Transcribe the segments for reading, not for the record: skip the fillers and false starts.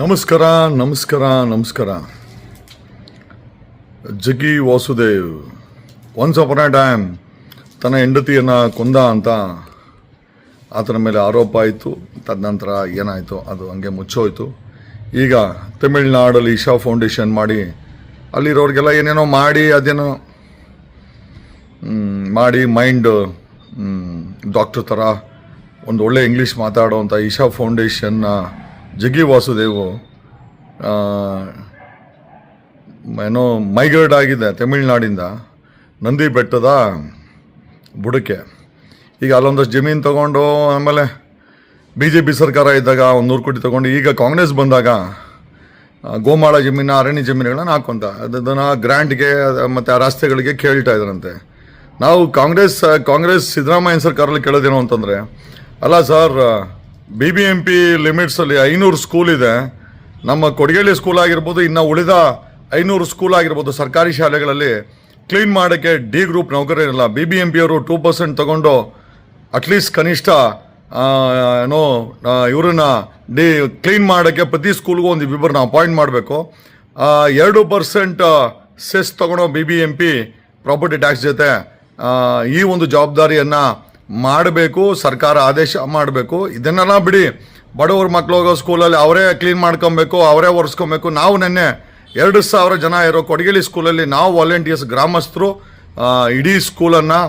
ನಮಸ್ಕಾರ ನಮಸ್ಕಾರ ನಮಸ್ಕಾರ. ಜಗ್ಗಿ Vasudev once upon A time ತನ್ನ ಹೆಂಡತಿಯನ್ನು ಕೊಂದ ಅಂತ ಆತನ ಮೇಲೆ ಆರೋಪ ಆಯಿತು. ತದನಂತರ ಏನಾಯಿತು ಅದು ಹಂಗೆ ಮುಚ್ಚೋಯ್ತು. ಈಗ ತಮಿಳ್ನಾಡಲ್ಲಿ ಇಶಾ ಫೌಂಡೇಶನ್ ಮಾಡಿ ಅಲ್ಲಿರೋರಿಗೆಲ್ಲ ಏನೇನೋ ಮಾಡಿ ಅದೇನೋ ಮಾಡಿ ಮೈಂಡ್ ಡಾಕ್ಟರ್ ಥರ ಒಂದು ಒಳ್ಳೆ ಇಂಗ್ಲೀಷ್ ಮಾತಾಡೋವಂಥ ಇಶಾ ಫೌಂಡೇಶನ್ನ ಜಗ್ಗಿ ವಾಸುದೇವು ಏನೋ ಮೈಗ್ರೇಟ್ ಆಗಿದೆ ತಮಿಳ್ನಾಡಿಂದ ನಂದಿ ಬೆಟ್ಟದ ಬುಡಕ್ಕೆ. ಈಗ ಅಲ್ಲೊಂದಷ್ಟು ಜಮೀನು ತೊಗೊಂಡು ಆಮೇಲೆ BJP ಸರ್ಕಾರ ಇದ್ದಾಗ 100 ಕೋಟಿ ತೊಗೊಂಡು ಈಗ ಕಾಂಗ್ರೆಸ್ ಬಂದಾಗ ಗೋಮಾಳ ಜಮೀನು ಅರಣ್ಯ ಜಮೀನುಗಳನ್ನ ಹಾಕೊಂತ ಅದನ್ನು ಗ್ರ್ಯಾಂಟ್ಗೆ ಮತ್ತು ಆ ರಸ್ತೆಗಳಿಗೆ ಕೇಳ್ತಾ ಇದ್ರಂತೆ. ನಾವು ಕಾಂಗ್ರೆಸ್ ಸಿದ್ದರಾಮಯ್ಯ ಸರ್ಕಾರದಲ್ಲಿ ಕೇಳೋದೇನು ಅಂತಂದರೆ, ಅಲ್ಲ ಸರ್, BBMP ಲಿಮಿಟ್ಸಲ್ಲಿ 500 ಸ್ಕೂಲ್ ಇದೆ. ನಮ್ಮ ಕೊಡಗೇಳಿ ಸ್ಕೂಲ್ ಆಗಿರ್ಬೋದು, ಇನ್ನು ಉಳಿದ 500 ಸ್ಕೂಲ್ ಆಗಿರ್ಬೋದು ಸರ್ಕಾರಿ ಶಾಲೆಗಳಲ್ಲಿ ಕ್ಲೀನ್ ಮಾಡೋಕ್ಕೆ D ಗ್ರೂಪ್ ನೌಕರರಿಲ್ಲ. BBMP ಅವರು 2% ತಗೊಂಡು ಅಟ್ಲೀಸ್ಟ್ ಕನಿಷ್ಠ ಇವ್ರನ್ನ ಕ್ಲೀನ್ ಮಾಡೋಕ್ಕೆ ಪ್ರತಿ ಸ್ಕೂಲ್ಗೂ ಒಂದು ಇಬ್ಬರನ್ನ ಅಪಾಯಿಂಟ್ ಮಾಡಬೇಕು. 2% ಸೆಸ್ ತಗೊಳ್ಳೋ BBMP ಪ್ರಾಪರ್ಟಿ ಟ್ಯಾಕ್ಸ್ ಜೊತೆ ಈ ಒಂದು ಜವಾಬ್ದಾರಿಯನ್ನು ಮಾಡಬೇಕು, ಸರ್ಕಾರ ಆದೇಶ ಮಾಡಬೇಕು. ಇದನ್ನೆಲ್ಲ ಬಿಡಿ, ಬಡವ್ರ ಮಕ್ಳು ಹೋಗೋ ಸ್ಕೂಲಲ್ಲಿ ಅವರೇ ಕ್ಲೀನ್ ಮಾಡ್ಕೊಬೇಕು, ಅವರೇ ಒರೆಸ್ಕೊಬೇಕು. ನಾವು ನೆನ್ನೆ 2,000 ಜನ ಇರೋ ಕೊಡಗೇಳಿ ಸ್ಕೂಲಲ್ಲಿ ನಾವು ವಾಲಂಟಿಯರ್ಸ್ ಗ್ರಾಮಸ್ಥರು ಇಡೀ ಸ್ಕೂಲನ್ನು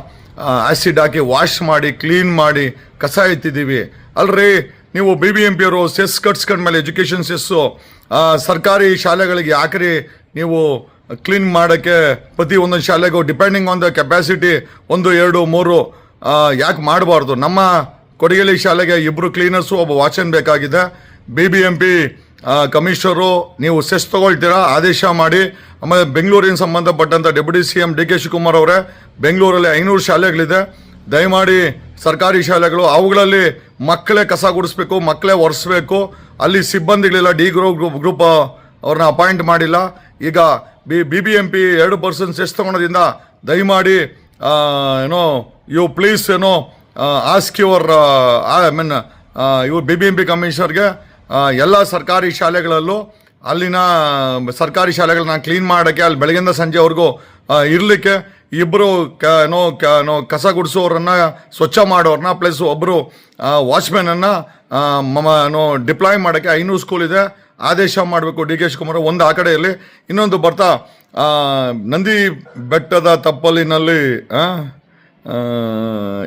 ಆ್ಯಸಿಡ್ ಹಾಕಿ ವಾಶ್ ಮಾಡಿ ಕ್ಲೀನ್ ಮಾಡಿ ಕಸ ಎತ್ತಿದ್ದೀವಿ. ಅಲ್ರಿ, ನೀವು BBMP ಅವರು ಸೆಸ್ ಕಟ್ಸ್ಕೊಂಡ್ಮೇಲೆ ಎಜುಕೇಷನ್ ಸೆಸ್ಸು ಸರ್ಕಾರಿ ಶಾಲೆಗಳಿಗೆ ಯಾಕ್ರಿ ನೀವು ಕ್ಲೀನ್ ಮಾಡೋಕ್ಕೆ ಪ್ರತಿ ಒಂದೊಂದು ಶಾಲೆಗೂ ಡಿಪೆಂಡಿಂಗ್ ಆನ್ ದ ಕೆಪಾಸಿಟಿ 1, 2, 3 ಯಾಕೆ ಮಾಡಬಾರ್ದು? ನಮ್ಮ ಕೊಡಗೇಳಿ ಶಾಲೆಗೆ 2 ಕ್ಲೀನರ್ಸು, ಒಬ್ಬ ವಾಚನ್ ಬೇಕಾಗಿದೆ. BBMP ಕಮಿಷನರು ನೀವು ಸೆಸ್ ತಗೊಳ್ತೀರಾ, ಆದೇಶ ಮಾಡಿ. ಆಮೇಲೆ ಬೆಂಗಳೂರಿನ ಸಂಬಂಧಪಟ್ಟಂಥ ಡೆಪ್ಯೂಟಿ CM DK ಶಿವಕುಮಾರ್ ಅವರೇ, ಬೆಂಗಳೂರಲ್ಲಿ 500 ಶಾಲೆಗಳಿದೆ. ದಯಮಾಡಿ ಸರ್ಕಾರಿ ಶಾಲೆಗಳು ಅವುಗಳಲ್ಲಿ ಮಕ್ಕಳೇ ಕಸ ಗುಡಿಸ್ಬೇಕು, ಮಕ್ಕಳೇ ಒರೆಸ್ಬೇಕು. ಅಲ್ಲಿ ಸಿಬ್ಬಂದಿಗಳಿಲ್ಲ, D ಗ್ರೂಪ್ ಅವ್ರನ್ನ ಅಪಾಯಿಂಟ್ ಮಾಡಿಲ್ಲ. ಈಗ BBMP 2% ಸೆಸ್ ತಗೊಳೋದ್ರಿಂದ ದಯಮಾಡಿ ಯು ಪ್ಲೀಸ್ ಆಸ್ಕ್ ಯುವರ್ ಇವ್ರು BBMP ಕಮಿಷನರ್ಗೆ ಎಲ್ಲ ಸರ್ಕಾರಿ ಶಾಲೆಗಳಲ್ಲೂ ಅಲ್ಲಿನ ಸರ್ಕಾರಿ ಶಾಲೆಗಳನ್ನ ಕ್ಲೀನ್ ಮಾಡೋಕ್ಕೆ, ಅಲ್ಲಿ ಬೆಳಗ್ಗಿಂದ ಸಂಜೆವರೆಗೂ ಇರಲಿಕ್ಕೆ ಇಬ್ಬರು ಕಸ ಗುಡಿಸೋರನ್ನ, ಸ್ವಚ್ಛ ಮಾಡೋರನ್ನ, ಪ್ಲಸ್ ಒಬ್ಬರು ವಾಚ್ಮ್ಯಾನನ್ನು ಡಿಪ್ಲಾಯ್ ಮಾಡೋಕ್ಕೆ 500 ಸ್ಕೂಲ್ ಇದೆ. ಆದೇಶ ಮಾಡಬೇಕು DK ಶಿವಕುಮಾರ್. ಒಂದು ಆ ಕಡೆಯಲ್ಲಿ, ಇನ್ನೊಂದು ಬರ್ತಾ ನಂದಿ ಬೆಟ್ಟದ ತಪ್ಪಲಿನಲ್ಲಿ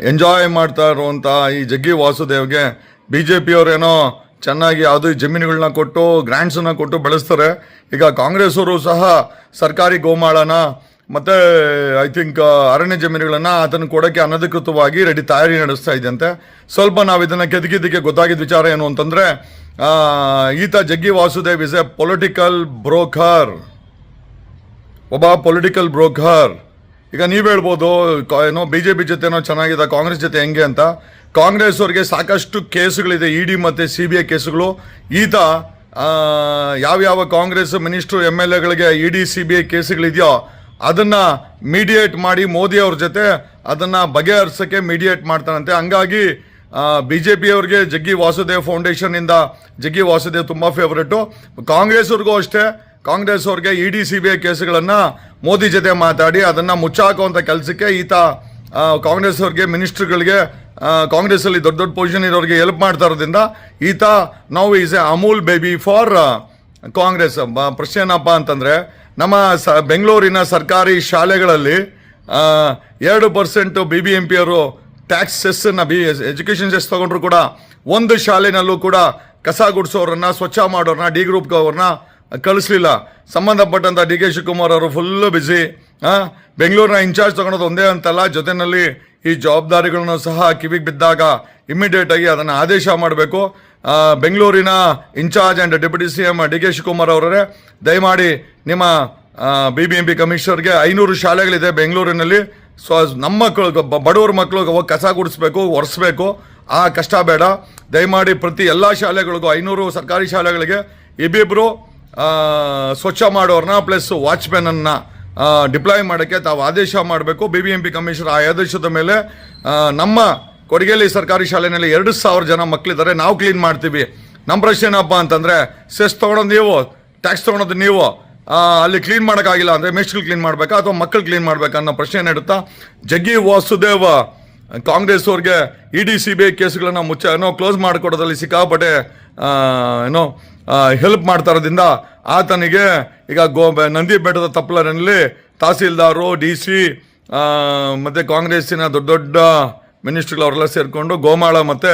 ಎಂಜಾಯ್ ಮಾಡ್ತಾ ಇರುವಂಥ ಈ ಜಗ್ಗಿ ವಾಸುದೇವ್ಗೆ BJP ಅವರೇನೋ ಚೆನ್ನಾಗಿ ಅದು ಜಮೀನುಗಳನ್ನ ಕೊಟ್ಟು ಗ್ರ್ಯಾಂಟ್ಸನ್ನು ಕೊಟ್ಟು ಬೆಳೆಸ್ತಾರೆ. ಈಗ ಕಾಂಗ್ರೆಸ್ ಅವರು ಸಹ ಸರ್ಕಾರಿ ಗೋಮಾಳನ ಮತ್ತು ಐ ಥಿಂಕ್ ಅರಣ್ಯ ಜಮೀನುಗಳನ್ನು ಅದನ್ನು ಕೊಡೋಕ್ಕೆ ಅನಧಿಕೃತವಾಗಿ ತಯಾರಿ ನಡೆಸ್ತಾ ಇದೆಯಂತೆ. ಸ್ವಲ್ಪ ನಾವು ಇದನ್ನು ಕೆದಕಿದ್ದಕ್ಕೆ ಗೊತ್ತಾಗಿದ್ದ ವಿಚಾರ ಏನು ಅಂತಂದರೆ, ಈತ ಜಗ್ಗಿ Vasudev is A political broker, ಒಬ್ಬ ಪೊಲಿಟಿಕಲ್ ಬ್ರೋಕರ್. ಈಗ ನೀವು ಹೇಳ್ಬೋದು BJP ಜೊತೆನೋ ಚೆನ್ನಾಗಿದೆ, ಕಾಂಗ್ರೆಸ್ ಜೊತೆ ಹೆಂಗೆ ಅಂತ. ಕಾಂಗ್ರೆಸ್ ಅವ್ರಿಗೆ ಸಾಕಷ್ಟು ಕೇಸುಗಳಿದೆ, ED ಮತ್ತು CBI ಕೇಸುಗಳು. ಈತ ಯಾವ್ಯಾವ ಕಾಂಗ್ರೆಸ್ ಮಿನಿಸ್ಟ್ರು MLAಗಳಿಗೆ ED CBI ಕೇಸುಗಳಿದೆಯೋ ಅದನ್ನು ಮೀಡಿಯೇಟ್ ಮಾಡಿ ಮೋದಿ ಅವ್ರ ಜೊತೆ ಅದನ್ನು ಬಗೆಹರಿಸೋಕ್ಕೆ ಮೀಡಿಯೇಟ್ ಮಾಡ್ತಾನಂತೆ. ಹಂಗಾಗಿ BJP ಅವ್ರಿಗೆ ಜಗ್ಗಿ ವಾಸುದೇವ್ ಫೌಂಡೇಶನ್ನಿಂದ ಜಗ್ಗಿ ವಾಸುದೇವ್ ತುಂಬ ಫೇವ್ರೇಟು. ಕಾಂಗ್ರೆಸ್ ಅವ್ರಿಗೂ ಅಷ್ಟೇ, ಕಾಂಗ್ರೆಸ್ ಅವ್ರಿಗೆ ED CBI ಕೇಸುಗಳನ್ನು ಮೋದಿ ಜೊತೆ ಮಾತಾಡಿ ಅದನ್ನು ಮುಚ್ಚಾಕುವಂಥ ಕೆಲಸಕ್ಕೆ ಈತ ಕಾಂಗ್ರೆಸ್ ಅವ್ರಿಗೆ, ಮಿನಿಸ್ಟ್ರುಗಳಿಗೆ, ಕಾಂಗ್ರೆಸ್ಸಲ್ಲಿ ದೊಡ್ಡ ದೊಡ್ಡ ಪೊಸಿಷನ್ ಇರೋರಿಗೆ ಹೆಲ್ಪ್ ಮಾಡ್ತಾ ಇರೋದ್ರಿಂದ ಈತ ನಾವು is A Amul baby for Congress. ಪ್ರಶ್ನೆ ಏನಪ್ಪ ಅಂತಂದರೆ, ನಮ್ಮ ಬೆಂಗಳೂರಿನ ಸರ್ಕಾರಿ ಶಾಲೆಗಳಲ್ಲಿ 2% BBMP ಅವರು ಟ್ಯಾಕ್ಸ್ ಸೆಸ್ಸನ್ನು ಎಜುಕೇಷನ್ ಸೆಸ್ ತೊಗೊಂಡ್ರು ಕೂಡ ಒಂದು ಶಾಲೆನಲ್ಲೂ ಕೂಡ ಕಸ ಗುಡಿಸೋರನ್ನ, ಸ್ವಚ್ಛ ಮಾಡೋರನ್ನ, D ಗ್ರೂಪ್ ಅವ್ರನ್ನ ಕಳಿಸ್ಲಿಲ್ಲ. ಸಂಬಂಧಪಟ್ಟಂಥ DK ಶಿವಕುಮಾರ್ ಅವರು ಫುಲ್ಲು ಬ್ಯುಸಿ. ಬೆಂಗಳೂರಿನ ಇನ್ಚಾರ್ಜ್ ತೊಗೊಳೋದು ಒಂದೇ ಅಂತಲ್ಲ, ಜೊತೆಯಲ್ಲಿ ಈ ಜವಾಬ್ದಾರಿಗಳನ್ನು ಸಹ ಕಿವಿಗೆ ಬಿದ್ದಾಗ ಇಮ್ಮಿಡಿಯೇಟಾಗಿ ಅದನ್ನು ಆದೇಶ ಮಾಡಬೇಕು. ಬೆಂಗಳೂರಿನ incharge and deputy CM DK Shivakumar ಅವರೇ, ದಯಮಾಡಿ ನಿಮ್ಮ BBMP ಕಮಿಷನರ್ಗೆ 500 ಶಾಲೆಗಳಿದೆ ಬೆಂಗಳೂರಿನಲ್ಲಿ. ನಮ್ಮ ಮಕ್ಕಳು, ಬಡವ್ರ ಮಕ್ಕಳು ಹೋಗಿ ಕಸ ಗುಡಿಸ್ಬೇಕು, ಒರೆಸ್ಬೇಕು, ಆ ಕಷ್ಟ ಬೇಡ. ದಯಮಾಡಿ ಪ್ರತಿ ಎಲ್ಲ ಶಾಲೆಗಳಿಗೂ 500 ಸರ್ಕಾರಿ ಶಾಲೆಗಳಿಗೆ ಇಬ್ಬಿಬ್ಬರು ಸ್ವಚ್ಛ ಮಾಡೋರನ್ನ ಪ್ಲಸ್ ವಾಚ್ಮ್ಯಾನನ್ನು ಡಿಪ್ಲಾಯ್ ಮಾಡೋಕ್ಕೆ ತಾವು ಆದೇಶ ಮಾಡಬೇಕು. BBMP ಕಮಿಷನರ್ ಆ ಆದೇಶದ ಮೇಲೆ ನಮ್ಮ ಕೊಡಗೇಲಿ ಸರ್ಕಾರಿ ಶಾಲೆಯಲ್ಲಿ 2,000 ಜನ ಮಕ್ಕಳಿದ್ದಾರೆ, ನಾವು ಕ್ಲೀನ್ ಮಾಡ್ತೀವಿ. ನಮ್ಮ ಪ್ರಶ್ನೆ ಏನಪ್ಪ ಅಂತಂದರೆ ಸೆಸ್ ತೊಗೊಳೋದು ನೀವು, ಟ್ಯಾಕ್ಸ್ ತೊಗೊಳೋದು ನೀವು, ಅಲ್ಲಿ ಕ್ಲೀನ್ ಮಾಡೋಕ್ಕಾಗಿಲ್ಲ ಅಂದರೆ ಮೇಸ್ಟ್ಗಳು ಕ್ಲೀನ್ ಮಾಡಬೇಕಾ ಅಥವಾ ಮಕ್ಕಳು ಕ್ಲೀನ್ ಮಾಡಬೇಕಾ ಅನ್ನೋ ಪ್ರಶ್ನೆ ಇಡುತ್ತಾ ಜಗ್ಗಿ ವಾಸುದೇವ್ ಕಾಂಗ್ರೆಸ್ ಅವ್ರಿಗೆ ED CBI ಕೇಸ್ಗಳನ್ನ ಕ್ಲೋಸ್ ಮಾಡಿಕೊಡೋದ್ರಲ್ಲಿ ಸಿಕ್ಕಾಪಟ್ಟೆ ಹೆಲ್ಪ್ ಮಾಡ್ತಾ ಇರೋದ್ರಿಂದ ಆತನಿಗೆ ಈಗ ನಂದಿ ಬೆಟ್ಟದ ತಪ್ಪಲನಲ್ಲಿ ತಹಸೀಲ್ದಾರು DC ಮತ್ತು ಕಾಂಗ್ರೆಸ್ಸಿನ ದೊಡ್ಡ ದೊಡ್ಡ ಮಿನಿಸ್ಟ್ರುಗಳು ಅವರೆಲ್ಲ ಸೇರಿಕೊಂಡು ಗೋಮಾಳ ಮತ್ತು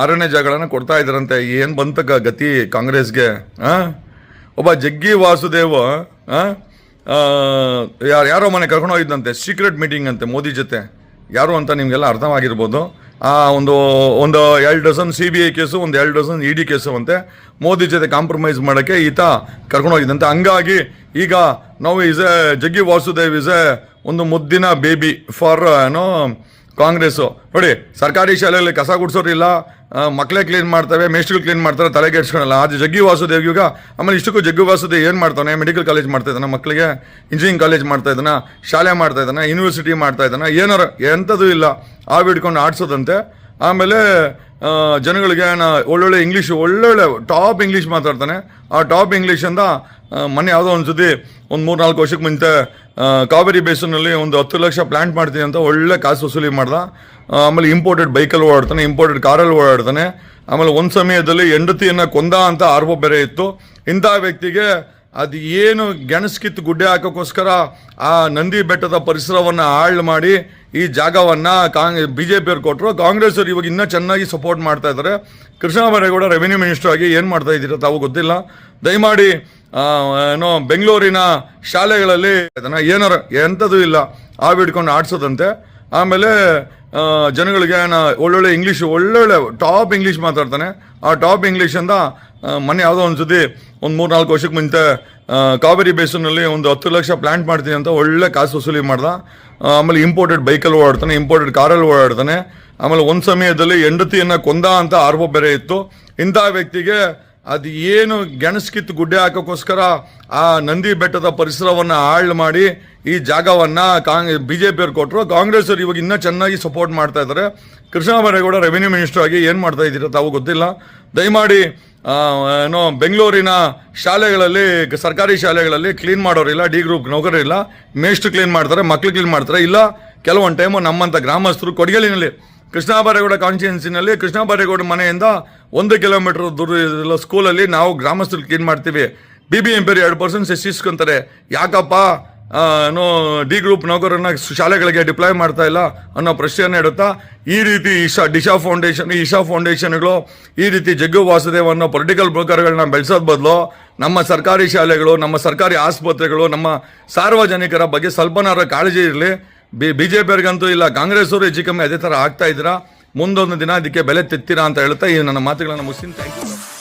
ಅರಣ್ಯ ಜಾಗಗಳನ್ನು ಕೊಡ್ತಾ ಇದ್ದಾರಂತೆ. ಏನು ಬಂತ ಗತಿ ಕಾಂಗ್ರೆಸ್ಗೆ? ಒಬ್ಬ ಜಗ್ಗಿ ವಾಸುದೇವ್ ಯಾರೋ ಮನೆ ಕರ್ಕೊಂಡು ಹೋಗಿದ್ದಂತೆ, ಸೀಕ್ರೆಟ್ ಮೀಟಿಂಗ್ ಅಂತೆ ಮೋದಿ ಜೊತೆ. ಯಾರು ಅಂತ ನಿಮಗೆಲ್ಲ ಅರ್ಥವಾಗಿರ್ಬೋದು. ಒಂದು 2 dozen CBI case, 2 dozen ED case ಅಂತೆ ಮೋದಿ ಜೊತೆ ಕಾಂಪ್ರಮೈಸ್ ಮಾಡೋಕ್ಕೆ ಈತ ಕರ್ಕೊಂಡು ಹೋಗಿದ್ದಂತೆ. ಹಂಗಾಗಿ ಈಗ ನಾವು ಜಗ್ಗಿ ವಾಸುದೇವ್ ಒಂದು ಮುದ್ದಿನ ಬೇಬಿ ಫಾರ್ ಕಾಂಗ್ರೆಸ್ಸು. ನೋಡಿ, ಸರ್ಕಾರಿ ಶಾಲೆಯಲ್ಲಿ ಕಸ ಗುಡಿಸೋರಿಲ್ಲ, ಮಕ್ಕಳೇ ಕ್ಲೀನ್ ಮಾಡ್ತವೆ, ಮೇಸ್ಟ್ಗಳು ಕ್ಲೀನ್ ಮಾಡ್ತಾರೆ, ತಲೆಗೆ ಇಡ್ಸ್ಕೊಳಲ್ಲ. ಅದು ಜಗ್ಗಿ ವಾಸುದೇವ್ ಈಗ ಆಮೇಲೆ ಇಷ್ಟಕ್ಕೂ ಜಗ್ಗಿ ವಾಸುದೇವ್ ಏನು ಮಾಡ್ತಾನೆ? ಮೆಡಿಕಲ್ ಕಾಲೇಜ್ ಮಾಡ್ತಾ ಇದ್ದಾನೆ, ಮಕ್ಕಳಿಗೆ ಇಂಜಿನಿಯರಿಂಗ್ ಕಾಲೇಜ್ ಮಾಡ್ತಾ ಇದ್ದಾನೆ, ಶಾಲೆ ಮಾಡ್ತಾ ಇದ್ದಾನೆ, ಯೂನಿವರ್ಸಿಟಿ ಮಾಡ್ತಾ ಇದ್ದಾನೆ, ಏನಾರು ಎಂಥದ್ದು ಇಲ್ಲ ಹಿಡ್ಕೊಂಡು ಆಡ್ಸೋದಂತೆ. ಆಮೇಲೆ ಜನಗಳಿಗೆ ಒಳ್ಳೊಳ್ಳೆ ಇಂಗ್ಲೀಷ್, ಒಳ್ಳೊಳ್ಳೆ ಟಾಪ್ ಇಂಗ್ಲೀಷ್ ಮಾತಾಡ್ತಾನೆ. ಆ ಟಾಪ್ ಇಂಗ್ಲೀಷಿಂದ ಮೊನ್ನೆ ಯಾವುದೋ ಒಂದು ಸತಿ 3-4 ವರ್ಷಕ್ಕೆ ಮುಂಚೆ ಕಾವೇರಿ ಬೇಸಿನಲ್ಲಿ 10 ಲಕ್ಷ ಪ್ಲಾಂಟ್ ಮಾಡ್ತೀನಿ ಅಂತ ಒಳ್ಳೆ ಕಾಸು ವಸೂಲಿ ಮಾಡ್ದ. ಆಮೇಲೆ ಇಂಪೋರ್ಟೆಡ್ ಬೈಕಲ್ಲಿ ಓಡಾಡ್ತಾನೆ, ಇಂಪೋರ್ಟೆಡ್ ಕಾರಲ್ಲಿ ಓಡಾಡ್ತಾನೆ. ಆಮೇಲೆ ಒಂದು ಸಮಯದಲ್ಲಿ ಹೆಂಡತಿಯನ್ನು ಕೊಂದ ಅಂತ ಆರೋಪ ಬೇರೆ ಇತ್ತು. ಇಂಥ ವ್ಯಕ್ತಿಗೆ ಅದು ಏನು ಗೆಣಸ್ಕಿತ್ತು ಗುಡ್ಡೆ ಹಾಕೋಕ್ಕೋಸ್ಕರ ಆ ನಂದಿ ಬೆಟ್ಟದ ಪರಿಸರವನ್ನು ಹಾಳು ಮಾಡಿ ಈ ಜಾಗವನ್ನು BJP ಅವ್ರು ಕೊಟ್ಟರು. ಕಾಂಗ್ರೆಸ್ ಅವರು ಇವಾಗ ಇನ್ನೂ ಚೆನ್ನಾಗಿ ಸಪೋರ್ಟ್ ಮಾಡ್ತಾ ಇದ್ದಾರೆ. ಕೃಷ್ಣ ಬೈರೇಗೌಡ ರೆವಿನ್ಯೂ ಮಿನಿಸ್ಟರ್ ಆಗಿ ಏನು ಮಾಡ್ತಾ ಇದ್ದೀರಾ ತಾವು ಗೊತ್ತಿಲ್ಲ. ದಯಮಾಡಿ ಬೆಂಗಳೂರಿನ ಶಾಲೆಗಳಲ್ಲಿ ಏನಾರು ಎಂಥದ್ದು ಇಲ್ಲ ಹಿಡ್ಕೊಂಡು ಆಡ್ಸೋದಂತೆ. ಆಮೇಲೆ ಜನಗಳಿಗೆ ಒಳ್ಳೊಳ್ಳೆ ಇಂಗ್ಲೀಷ್, ಒಳ್ಳೊಳ್ಳೆ ಟಾಪ್ ಇಂಗ್ಲೀಷ್ ಮಾತಾಡ್ತಾನೆ. ಆ ಟಾಪ್ ಇಂಗ್ಲೀಷಿಂದ ಮೊನ್ನೆ ಯಾವುದೋ ಒಂದು ಸತಿ 3-4 ವರ್ಷಕ್ಕೆ ಮುಂಚೆ ಕಾವೇರಿ ಬೇಸಿನಲ್ಲಿ 10 ಲಕ್ಷ ಪ್ಲಾಂಟ್ ಮಾಡ್ತೀನಿ ಅಂತ ಒಳ್ಳೆ ಕಾಸು ವಸೂಲಿ ಮಾಡ್ದ. ಆಮೇಲೆ ಇಂಪೋರ್ಟೆಡ್ ಬೈಕಲ್ಲಿ ಓಡಾಡ್ತಾನೆ, ಇಂಪೋರ್ಟೆಡ್ ಕಾರಲ್ಲಿ ಓಡಾಡ್ತಾನೆ. ಆಮೇಲೆ ಒಂದು ಸಮಯದಲ್ಲಿ ಹೆಂಡತಿಯನ್ನು ಕೊಂದ ಅಂತ ಆರೋಪ ಬೇರೆ ಇತ್ತು. ಇಂಥ ವ್ಯಕ್ತಿಗೆ ಅದು ಏನು ಗೆಣಸ್ಕಿತ್ತು ಗುಡ್ಡೆ ಹಾಕೋಕ್ಕೋಸ್ಕರ ಆ ನಂದಿ ಬೆಟ್ಟದ ಪರಿಸರವನ್ನು ಹಾಳು ಮಾಡಿ ಈ ಜಾಗವನ್ನು BJP ಅವ್ರು ಕೊಟ್ಟರು. ಕಾಂಗ್ರೆಸ್ ಅವರು ಇವಾಗ ಇನ್ನೂ ಚೆನ್ನಾಗಿ ಸಪೋರ್ಟ್ ಮಾಡ್ತಾ ಇದ್ದಾರೆ. ಕೃಷ್ಣ ಬೈರೇಗೌಡ ರೆವಿನ್ಯೂ ಮಿನಿಸ್ಟರ್ ಆಗಿ ಏನು ಮಾಡ್ತಾ ಇದ್ದೀರಾ ತಾವು ಗೊತ್ತಿಲ್ಲ. ದಯಮಾಡಿ ಬೆಂಗಳೂರಿನ ಶಾಲೆಗಳಲ್ಲಿ, ಸರ್ಕಾರಿ ಶಾಲೆಗಳಲ್ಲಿ ಕ್ಲೀನ್ ಮಾಡೋರಿಲ್ಲ, D ಗ್ರೂಪ್ ನೌಕರರಿಲ್ಲ, ಮೇಸ್ಟ್ ಕ್ಲೀನ್ ಮಾಡ್ತಾರೆ, ಮಕ್ಳು ಕ್ಲೀನ್ ಮಾಡ್ತಾರೆ. ಇಲ್ಲ ಕೆಲವೊಂದು ಟೈಮು ನಮ್ಮಂಥ ಗ್ರಾಮಸ್ಥರು ಕೊಡಗಲಿನಲ್ಲಿ ಕೃಷ್ಣ ಬೈರೇಗೌಡ ಕಾನ್ಸ್ಟಿಟ್ಯೂನ್ಸಿನಲ್ಲಿ ಕೃಷ್ಣ ಬೈರೇಗೌಡ ಮನೆಯಿಂದ 1 ಕಿಲೋಮೀಟರ್ ದೂರ ಸ್ಕೂಲಲ್ಲಿ ನಾವು ಗ್ರಾಮಸ್ಥರು ಕ್ಲೀನ್ ಮಾಡ್ತೀವಿ. BBMP 2% ಸೆಸ್ಸಿಸ್ಕೊಂತಾರೆ. ಯಾಕಪ್ಪ D ಗ್ರೂಪ್ ನೌಕರನ್ನ ಶಾಲೆಗಳಿಗೆ ಡಿಪ್ಲಾಯ್ ಮಾಡ್ತಾ ಇಲ್ಲ ಅನ್ನೋ ಪ್ರಶ್ನೆಯನ್ನು ಇಡುತ್ತಾ ಈ ರೀತಿ ಈಶಾ ಫೌಂಡೇಶನ್ಗಳು ಈ ರೀತಿ ಜಗ್ಗು ವಾಸುದೇವ್ ಅನ್ನೋ ಪೊಲಿಟಿಕಲ್ ಬ್ರೋಕರ್ಗಳನ್ನ ಬೆಳೆಸೋದ್ ಬದಲು ನಮ್ಮ ಸರ್ಕಾರಿ ಶಾಲೆಗಳು, ನಮ್ಮ ಸರ್ಕಾರಿ ಆಸ್ಪತ್ರೆಗಳು, ನಮ್ಮ ಸಾರ್ವಜನಿಕರ ಬಗ್ಗೆ ಸ್ವಲ್ಪನಾರ ಕಾಳಜಿ ಇರಲಿ. BJP ಅವ್ರಿಗಂತೂ ಇಲ್ಲ, ಕಾಂಗ್ರೆಸ್ ಅವರು ಹೆಚ್ಚು ಕಮ್ಮಿ ಅದೇ ಥರ ಆಗ್ತಾ ಇದ್ದೀರಾ. ಮುಂದೊಂದು ದಿನ ಅದಕ್ಕೆ ಬೆಲೆ ತೆತ್ತೀರಾ ಅಂತ ಹೇಳ್ತಾ ಈ ನನ್ನ ಮಾತುಗಳನ್ನು ಮುಗಿಸ್ತೀನಿ. Thank you.